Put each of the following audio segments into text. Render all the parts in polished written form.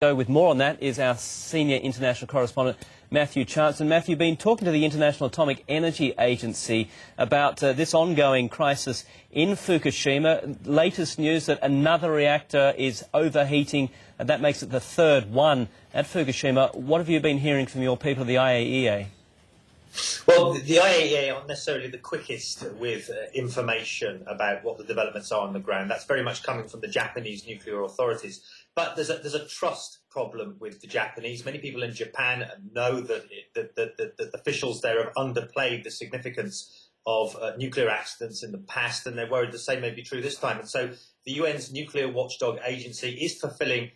So with more on that is our senior international correspondent, Matthew Chance. And Matthew, been talking to the International Atomic Energy Agency about this ongoing crisis in Fukushima. Latest news that another reactor is overheating, and that makes it the third one at Fukushima. What have you been hearing from your people at the IAEA? Well, the IAEA aren't necessarily the quickest with information about what the developments are on the ground. That's very much coming from the Japanese nuclear authorities. But there's a trust problem with the Japanese. Many people in Japan know that officials there have underplayed the significance of nuclear accidents in the past, and they're worried the same may be true this time. And so the UN's nuclear watchdog agency is fulfilling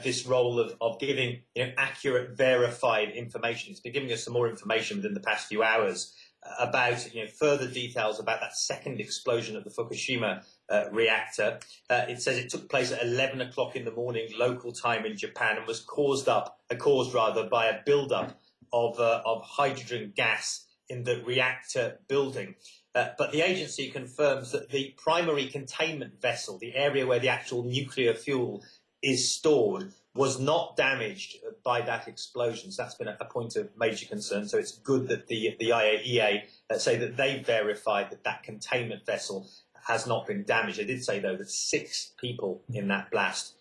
this role of giving accurate, verified information. It's been giving us some more information within the past few hours about further details about that second explosion at the Fukushima reactor. It says it took place at 11 o'clock in the morning local time in Japan and was caused by a buildup of hydrogen gas in the reactor building. But the agency confirms that the primary containment vessel, the area where the actual nuclear fuel is stored, was not damaged by that explosion. So that's been a point of major concern. So it's good that the IAEA say that they verified that containment vessel has not been damaged. They did say, though, that 6 people in that blast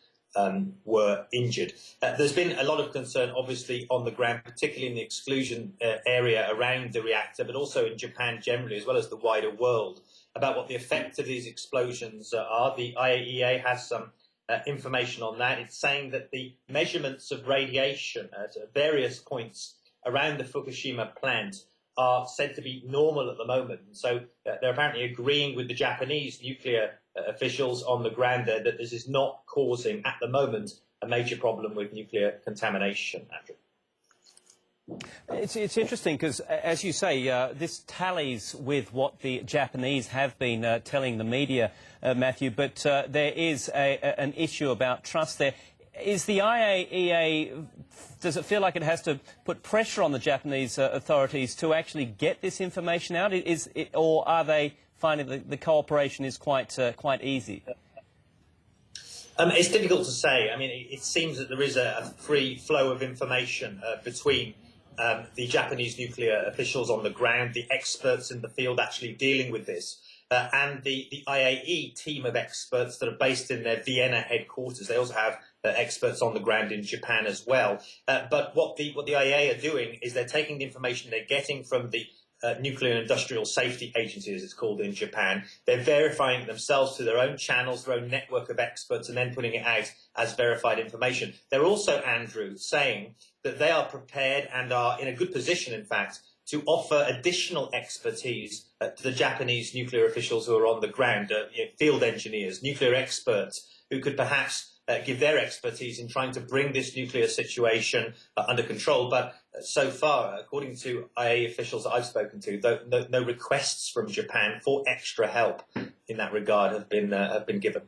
were injured. There's been a lot of concern, obviously, on the ground, particularly in the exclusion area around the reactor, but also in Japan generally, as well as the wider world, about what the effect of these explosions are. The IAEA has some information on that. It's saying that the measurements of radiation at various points around the Fukushima plant are said to be normal at the moment. And so they're apparently agreeing with the Japanese nuclear officials on the ground there that this is not causing, at the moment, a major problem with nuclear contamination, Andrew. It's interesting because, as you say, this tallies with what the Japanese have been telling the media, Matthew, but there is an issue about trust there. Is the IAEA, does it feel like it has to put pressure on the Japanese authorities to actually get this information out, or are they finding that the cooperation is quite easy? It's difficult to say. I mean, it seems that there is a free flow of information between the Japanese nuclear officials on the ground, the experts in the field actually dealing with this, and the IAEA team of experts that are based in their Vienna headquarters. They also have experts on the ground in Japan as well. But what the IAEA are doing is they're taking the information they're getting from the Nuclear and Industrial Safety Agency, as it's called in Japan. They're verifying it themselves through their own channels, their own network of experts, and then putting it out as verified information. They're also, Andrew, saying that they are prepared and are in a good position, in fact, to offer additional expertise to the Japanese nuclear officials who are on the ground, field engineers, nuclear experts, who could perhaps give their expertise in trying to bring this nuclear situation under control. But so far, according to IAEA officials that I've spoken to, no requests from Japan for extra help in that regard have been given.